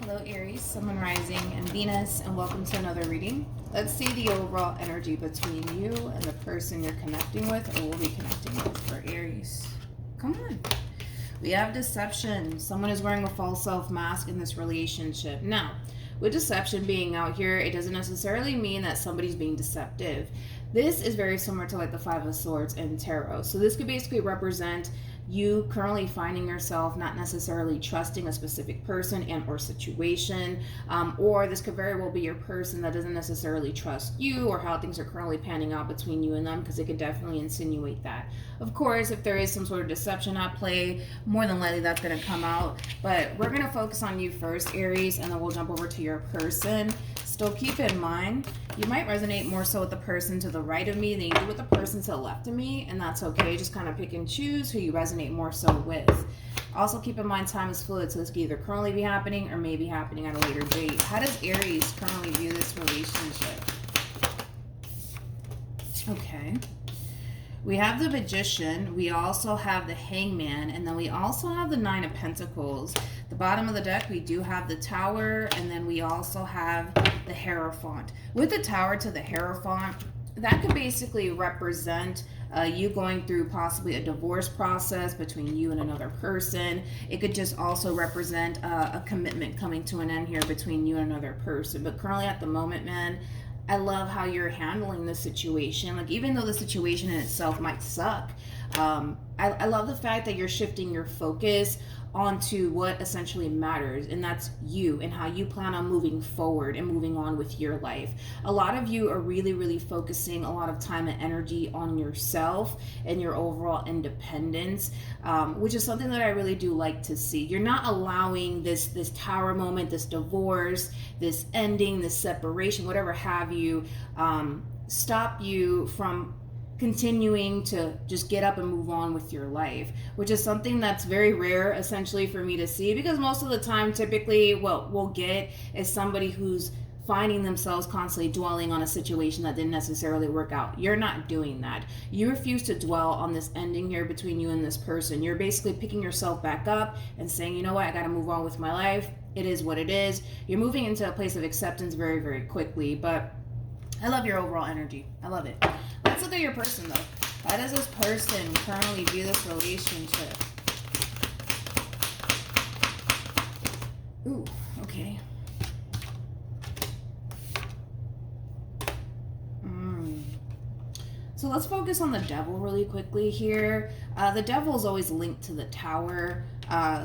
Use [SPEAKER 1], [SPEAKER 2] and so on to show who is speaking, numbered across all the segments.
[SPEAKER 1] Hello Aries, Sun, Moon, Rising, and Venus, and welcome to another reading. Let's see the overall energy between you and the person you're connecting with or will be connecting with for Aries. Come on. We have deception. Someone is wearing a false self mask in this relationship. Now, with deception being out here, it doesn't necessarily mean that somebody's being deceptive. This is very similar to like the Five of Swords in Tarot. So this could basically represent you currently finding yourself not necessarily trusting a specific person and or situation, or this could very well be your person that doesn't necessarily trust you or how things are currently panning out between you and them, because it could definitely insinuate that. Of course, if there is some sort of deception at play, more than likely that's going to come out, but we're going to focus on you first, Aries, and then we'll jump over to your person. Still keep in mind, you might resonate more so with the person to the right of me than you do with the person to the left of me, and that's okay. Just kind of pick and choose who you resonate more so with. Also keep in mind, time is fluid, so this could either currently be happening or may be happening at a later date. How does Aries currently view this relationship? Okay. We have the Magician, we also have the Hangman, and then we also have the Nine of Pentacles. The bottom of the deck, we do have the Tower, and then we also have the Hierophant. With the Tower to the Hierophant, that could basically represent you going through possibly a divorce process between you and another person. It could just also represent a commitment coming to an end here between you and another person. But currently at the moment, man, I love how you're handling the situation. Like, even though the situation in itself might suck, I love the fact that you're shifting your focus onto what essentially matters, and that's you and how you plan on moving forward and moving on with your life. A lot of you are really focusing a lot of time and energy on yourself and your overall independence, which is something that I really do like to see. You're not allowing this Tower moment, this divorce, this ending, this separation, whatever have you, stop you from continuing to just get up and move on with your life, which is something that's very rare essentially for me to see, because most of the time typically what we'll get is somebody who's finding themselves constantly dwelling on a situation that didn't necessarily work out. You're not doing that. You refuse to dwell on this ending here between you and this person. You're basically picking yourself back up and saying, you know what, I gotta move on with my life. It is what it is. You're moving into a place of acceptance very quickly, but I love your overall energy. I love it. Let's look at your person, though. How does this person currently view this relationship? Ooh, okay. So let's focus on the Devil really quickly here. The Devil is always linked to the Tower,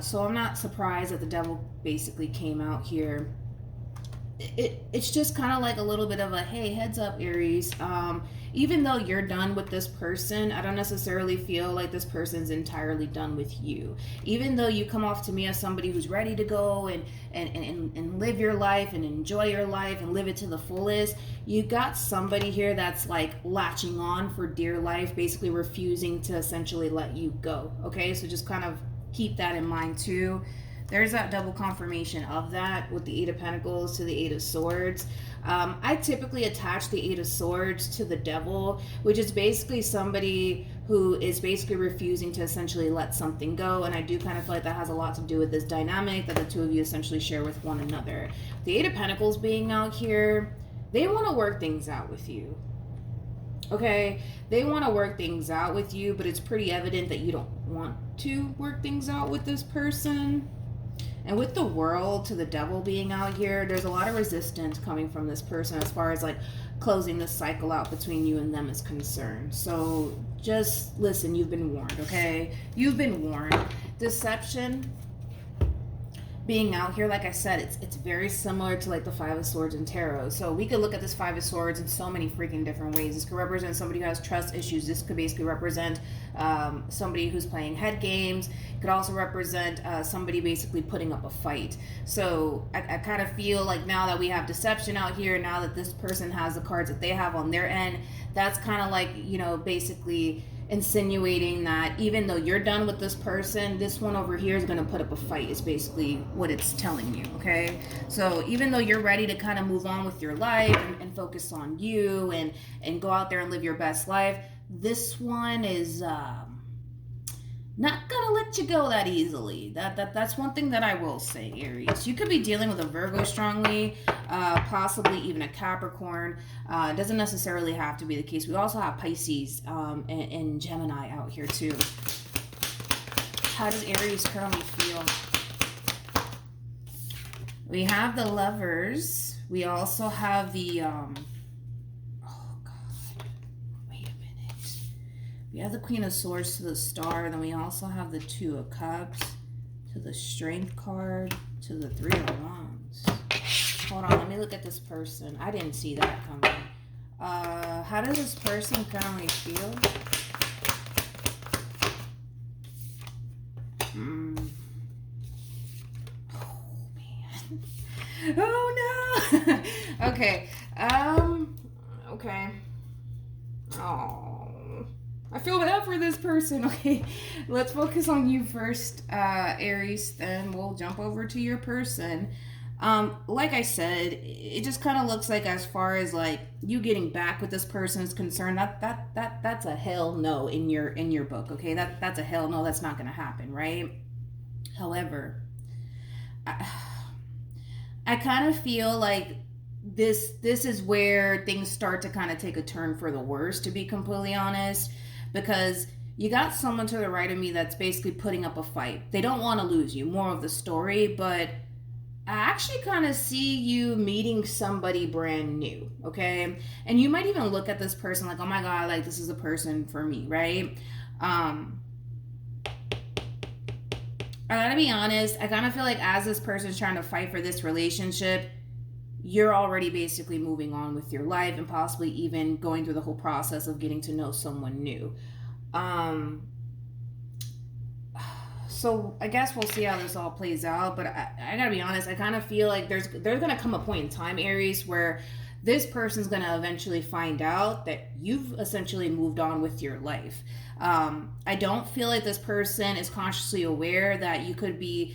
[SPEAKER 1] so I'm not surprised that the Devil basically came out here. It's just kind of like a little bit of a, hey, heads up, Aries. Even though you're done with this person, I don't necessarily feel like this person's entirely done with you. Even though you come off to me as somebody who's ready to go and live your life and enjoy your life and live it to the fullest, you got somebody here that's like latching on for dear life, basically refusing to essentially let you go. Okay, so just kind of keep that in mind too. There's that double confirmation of that with the Eight of Pentacles to the Eight of Swords. I typically attach the Eight of Swords to the Devil, which is basically somebody who is basically refusing to essentially let something go. And I do kind of feel like that has a lot to do with this dynamic that the two of you essentially share with one another. The Eight of Pentacles being out here, they want to work things out with you. Okay, they want to work things out with you, but it's pretty evident that you don't want to work things out with this person. And with the World to the Devil being out here, there's a lot of resistance coming from this person as far as like closing this cycle out between you and them is concerned. So just listen, you've been warned, okay? You've been warned. Deception being out here, like I said, it's very similar to like the Five of Swords in Tarot. So we could look at this Five of Swords in so many freaking different ways. This could represent somebody who has trust issues. This could basically represent somebody who's playing head games. It could also represent somebody basically putting up a fight. So I kind of feel like now that we have deception out here, now that this person has the cards that they have on their end, that's kind of like, you know, basically insinuating that even though you're done with this person, this one over here is going to put up a fight, is basically what it's telling you. Okay, so even though you're ready to kind of move on with your life and focus on you and go out there and live your best life, this one is not gonna let you go that easily. That's one thing that I will say, Aries. You could be dealing with a Virgo strongly, possibly even a Capricorn. It doesn't necessarily have to be the case. We also have Pisces and Gemini out here too. How does Aries currently feel? We have the Lovers. We also have the we have the Queen of Swords to the Star, and then we also have the Two of Cups to the Strength card to the Three of Wands. Hold on, let me look at this person. I didn't see that coming. How does this person currently feel? Oh, man. Oh, no. Okay. Okay. Oh. I feel bad for this person. Okay, let's focus on you first, Aries. Then we'll jump over to your person. Like I said, it just kind of looks like, as far as like you getting back with this person is concerned, that's a hell no in your book. Okay, that's a hell no. That's not gonna happen, right? However, I kind of feel like this is where things start to kind of take a turn for the worse, to be completely honest. Because you got someone to the right of me that's basically putting up a fight. They don't want to lose you, more of the story, but I actually kind of see you meeting somebody brand new, okay? And you might even look at this person like, oh my God, like this is a person for me, right? I gotta be honest, I kind of feel like as this person's trying to fight for this relationship, you're already basically moving on with your life and possibly even going through the whole process of getting to know someone new. So I guess we'll see how this all plays out, but I gotta be honest, I kind of feel like there's gonna come a point in time, Aries, where this person's gonna eventually find out that you've essentially moved on with your life. I don't feel like this person is consciously aware that you could be,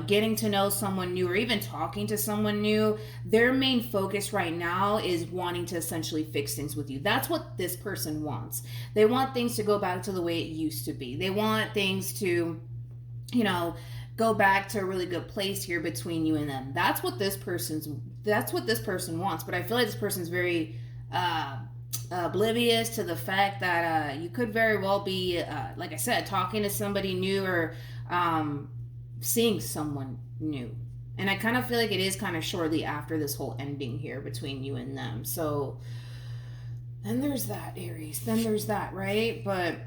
[SPEAKER 1] getting to know someone new or even talking to someone new. Their main focus right now is wanting to essentially fix things with you. That's what this person wants. They want things to go back to the way it used to be. They want things to, go back to a really good place here between you and them. That's what this person wants. But I feel like this person's very oblivious to the fact that you could very well be, like I said, talking to somebody new or seeing someone new. And I kind of feel like it is kind of shortly after this whole ending here between you and them. So then there's that, Aries. Then there's that, right? But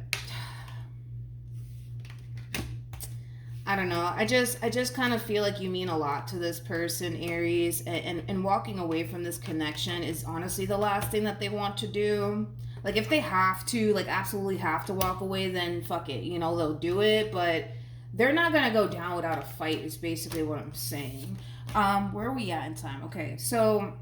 [SPEAKER 1] I don't know. I just kind of feel like you mean a lot to this person, Aries, and walking away from this connection is honestly the last thing that they want to do. Like if they have to, like absolutely have to walk away, then fuck it, they'll do it, but they're not going to go down without a fight is basically what I'm saying. Where are we at in time? Okay, so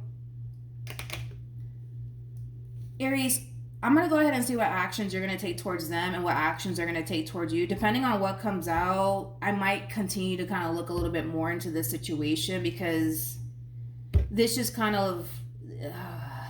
[SPEAKER 1] Aries, I'm going to go ahead and see what actions you're going to take towards them and what actions they're going to take towards you. Depending on what comes out, I might continue to kind of look a little bit more into this situation, because this just kind of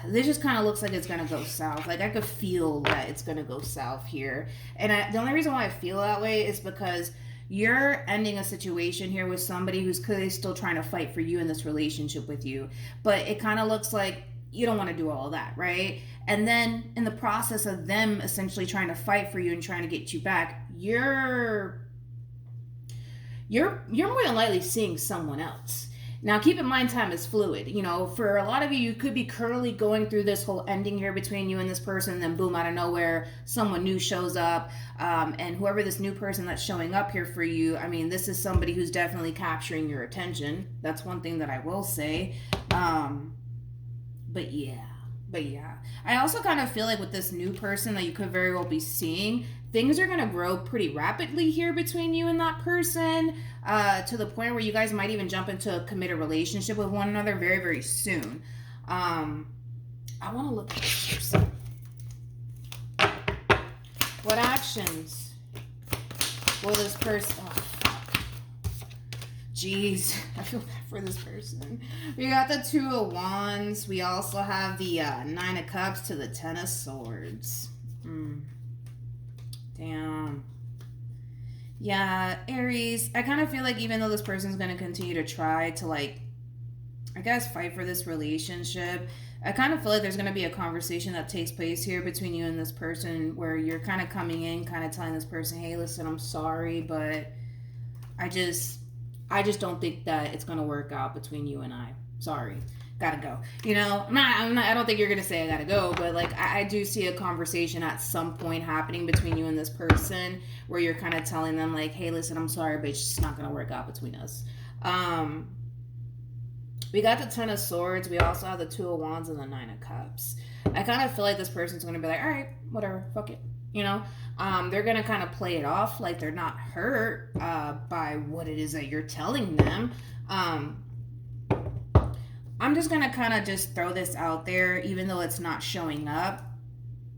[SPEAKER 1] looks like it's going to go south. Like I could feel that it's going to go south here. And the only reason why I feel that way is because you're ending a situation here with somebody who's clearly still trying to fight for you in this relationship with you. But it kind of looks like you don't want to do all of that, right? And then in the process of them essentially trying to fight for you and trying to get you back, you're more than likely seeing someone else. Now, keep in mind, time is fluid. For a lot of you, you could be currently going through this whole ending here between you and this person, and then boom, out of nowhere, someone new shows up. And whoever this new person that's showing up here for you, I mean, this is somebody who's definitely capturing your attention. That's one thing that I will say. But yeah. I also kind of feel like with this new person that you could very well be seeing, things are going to grow pretty rapidly here between you and that person, to the point where you guys might even jump into a committed relationship with one another very, very soon. I want to look at this person. What actions will this person... Oh, fuck. Jeez, I feel bad for this person. We got the Two of Wands. We also have the Nine of Cups to the Ten of Swords. Damn. Yeah, Aries, I kind of feel like even though this person's going to continue to try to, like, I guess, fight for this relationship, I kind of feel like there's going to be a conversation that takes place here between you and this person where you're kind of coming in, kind of telling this person, hey, listen, I'm sorry, but I just, I just don't think that it's going to work out between you and I. Sorry. Gotta go. You know, I don't think you're gonna say I gotta go, but like I do see a conversation at some point happening between you and this person where you're kind of telling them like, hey, listen, I'm sorry, but it's just not gonna work out between us. Um, we got the Ten of Swords. We also have the Two of Wands and the Nine of Cups. I kind of feel like this person's gonna be like, all right, whatever, fuck it. You know, they're gonna kind of play it off like they're not hurt by what it is that you're telling them. I'm just gonna kind of just throw this out there, even though it's not showing up.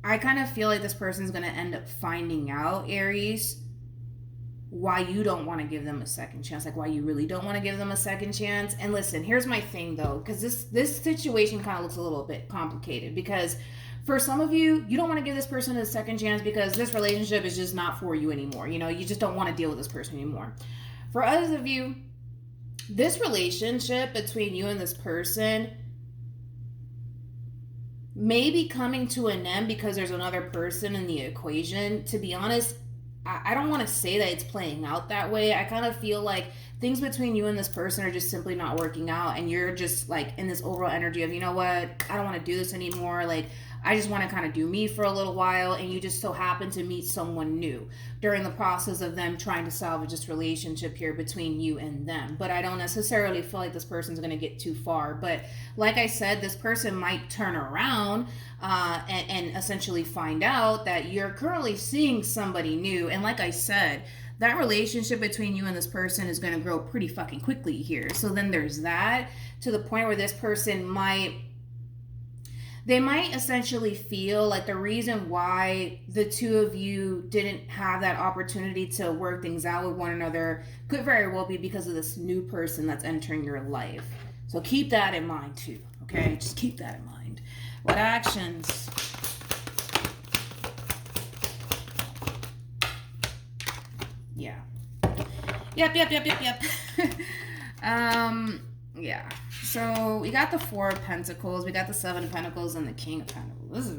[SPEAKER 1] I kind of feel like this person's gonna end up finding out, Aries, why you don't want to give them a second chance, like why you really don't want to give them a second chance. And listen, here's my thing though, because this situation kind of looks a little bit complicated, because for some of you, you don't want to give this person a second chance because this relationship is just not for you anymore. You know, you just don't want to deal with this person anymore. For others of you, this relationship between you and this person may be coming to an end because there's another person in the equation. To be honest, I don't want to say that it's playing out that way. I kind of feel like things between you and this person are just simply not working out, and you're just like in this overall energy of, you know what, I don't want to do this anymore. Like, I just want to kind of do me for a little while, and you just so happen to meet someone new during the process of them trying to salvage this relationship here between you and them. But I don't necessarily feel like this person's going to get too far. But like I said, this person might turn around and essentially find out that you're currently seeing somebody new. And like I said, that relationship between you and this person is going to grow pretty fucking quickly here. So then there's that, to the point where this person might essentially feel like the reason why the two of you didn't have that opportunity to work things out with one another could very well be because of this new person that's entering your life. So keep that in mind too, okay? Just keep that in mind. What actions? Yeah. Yep. Yeah. So we got the Four of Pentacles, we got the Seven of Pentacles, and the King of Pentacles.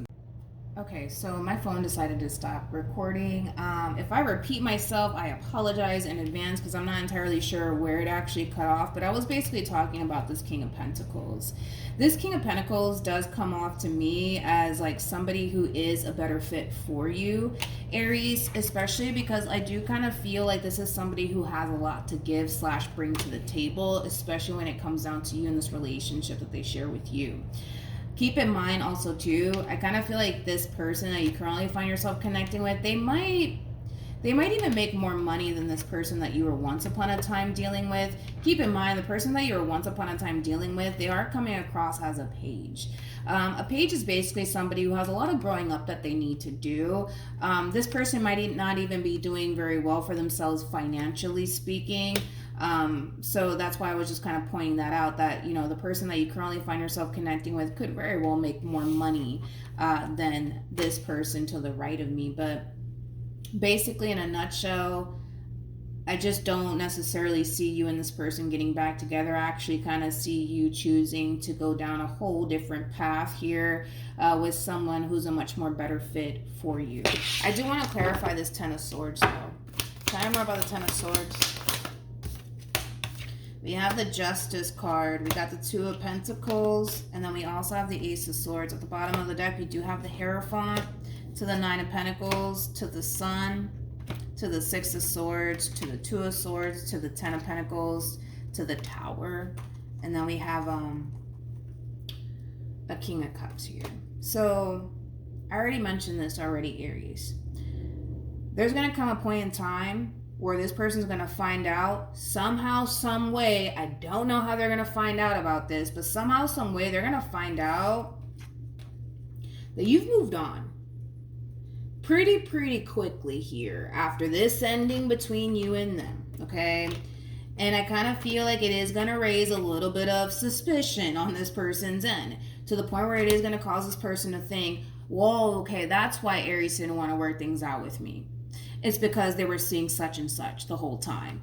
[SPEAKER 1] Okay, so my phone decided to stop recording. If I repeat myself, I apologize in advance because I'm not entirely sure where it actually cut off, but I was basically talking about this King of Pentacles. This King of Pentacles does come off to me as like somebody who is a better fit for you, Aries, especially because I do kind of feel like this is somebody who has a lot to give / bring to the table, especially when it comes down to you and this relationship that they share with you. Keep in mind also too, I kind of feel like this person that you currently find yourself connecting with, they might even make more money than this person that you were once upon a time dealing with. Keep in mind, the person that you were once upon a time dealing with, they are coming across as a page. A page is basically somebody who has a lot of growing up that they need to do. This person might not even be doing very well for themselves financially speaking. So that's why I was just kind of pointing that out, that, you know, the person that you currently find yourself connecting with could very well make more money than this person to the right of me. But basically, in a nutshell, I just don't necessarily see you and this person getting back together. I actually kind of see you choosing to go down a whole different path here with someone who's a much more better fit for you. I do want to clarify this Ten of Swords though. Tell me more about the Ten of Swords. We have the Justice card, we got the Two of Pentacles, and then we also have the Ace of Swords. At the bottom of the deck, we do have the Hierophant, to the Nine of Pentacles, to the Sun, to the Six of Swords, to the Two of Swords, to the Ten of Pentacles, to the Tower, and then we have a King of Cups here. So, I already mentioned this already, Aries. There's going to come a point in time where this person's going to find out somehow, some way. I don't know how they're going to find out about this, but somehow, some way, they're going to find out that you've moved on pretty quickly here after this ending between you and them, okay? And I kind of feel like it is going to raise a little bit of suspicion on this person's end, to the point where it is going to cause this person to think, whoa, okay, that's why Aries didn't want to work things out with me. it's because they were seeing such and such the whole time.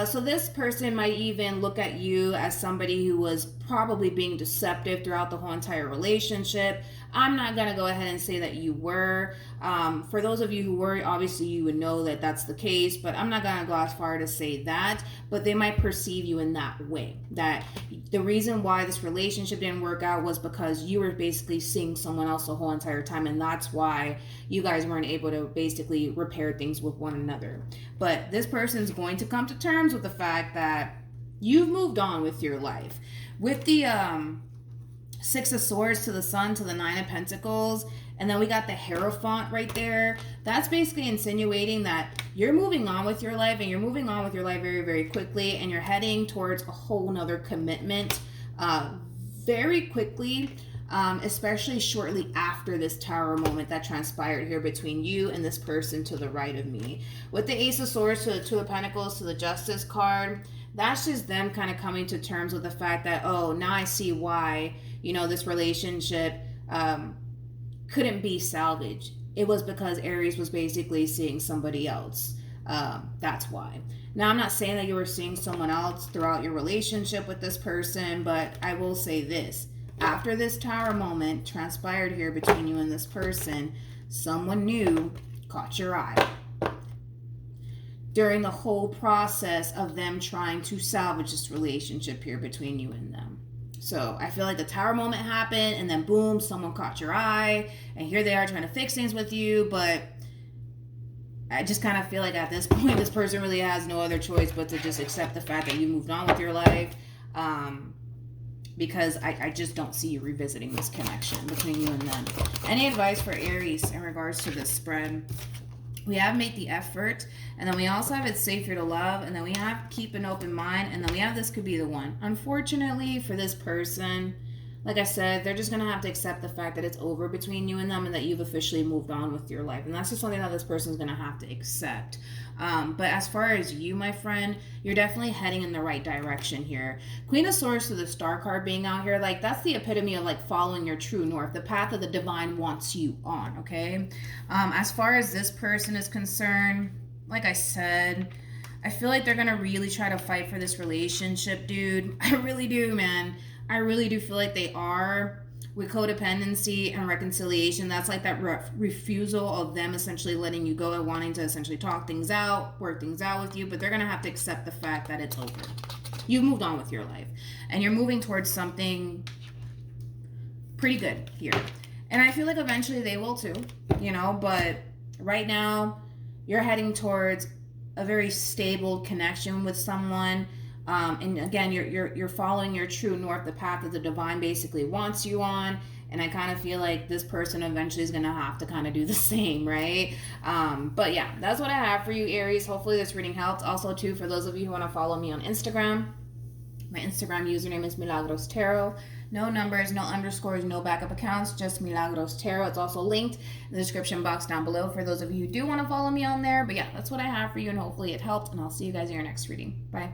[SPEAKER 1] So this person might even look at you as somebody who was probably being deceptive throughout the whole entire relationship. I'm not going to go ahead and say that you were. For those of you who were, obviously you would know that that's the case, but I'm not going to go as far to say that, but they might perceive you in that way, that the reason why this relationship didn't work out was because you were basically seeing someone else the whole entire time, and that's why you guys weren't able to basically repair things with one another. But this person's going to come to terms with the fact that you've moved on with your life. With the Six of Swords to the Sun to the Nine of Pentacles, and then we got the Hierophant right there. That's basically insinuating that you're moving on with your life, and you're moving on with your life very, very quickly, and you're heading towards a whole nother commitment very quickly, especially shortly after this Tower moment that transpired here between you and this person to the right of me. With the Ace of Swords to the Two of Pentacles to the Justice card, that's just them kind of coming to terms with the fact that, oh, now I see why, you know, this relationship couldn't be salvaged. It was because Aries was basically seeing somebody else. That's why. Now, I'm not saying that you were seeing someone else throughout your relationship with this person, but I will say this. After this Tower moment transpired here between you and this person, someone new caught your eye during the whole process of them trying to salvage this relationship here between you and them. So I feel like the Tower moment happened, and then boom, someone caught your eye, and here they are trying to fix things with you. But I just kind of feel like at this point, this person really has no other choice but to just accept the fact that you moved on with your life, because I just don't see you revisiting this connection between you and them. Any advice for Aries in regards to this spread? We have make the effort, and then we also have it's safer to love, and then we have keep an open mind, and then we have this could be the one. Unfortunately for this person, like I said, they're just going to have to accept the fact that it's over between you and them, and that you've officially moved on with your life. And that's just something that this person's going to have to accept. But as far as you, my friend, you're definitely heading in the right direction here. Queen of Swords to the Star card being out here, like that's the epitome of like following your true north, the path that the divine wants you on, okay? As far as this person is concerned, like I said, I feel like they're going to really try to fight for this relationship, dude. I really do, man. I really do feel like they are. With codependency and reconciliation, that's like that refusal of them essentially letting you go and wanting to essentially talk things out, work things out with you, but they're going to have to accept the fact that it's over. You've moved on with your life, and you're moving towards something pretty good here. And I feel like eventually they will too, you know, but right now you're heading towards a very stable connection with someone. And again, you're following your true north, the path that the divine basically wants you on. And I kind of feel like this person eventually is going to have to kind of do the same, right? But yeah, that's what I have for you, Aries. Hopefully this reading helped. Also, too, for those of you who want to follow me on Instagram, my Instagram username is MilagrosTarot. No numbers, no underscores, no backup accounts, just MilagrosTarot. It's also linked in the description box down below for those of you who do want to follow me on there. But yeah, that's what I have for you, and hopefully it helped. And I'll see you guys in your next reading. Bye.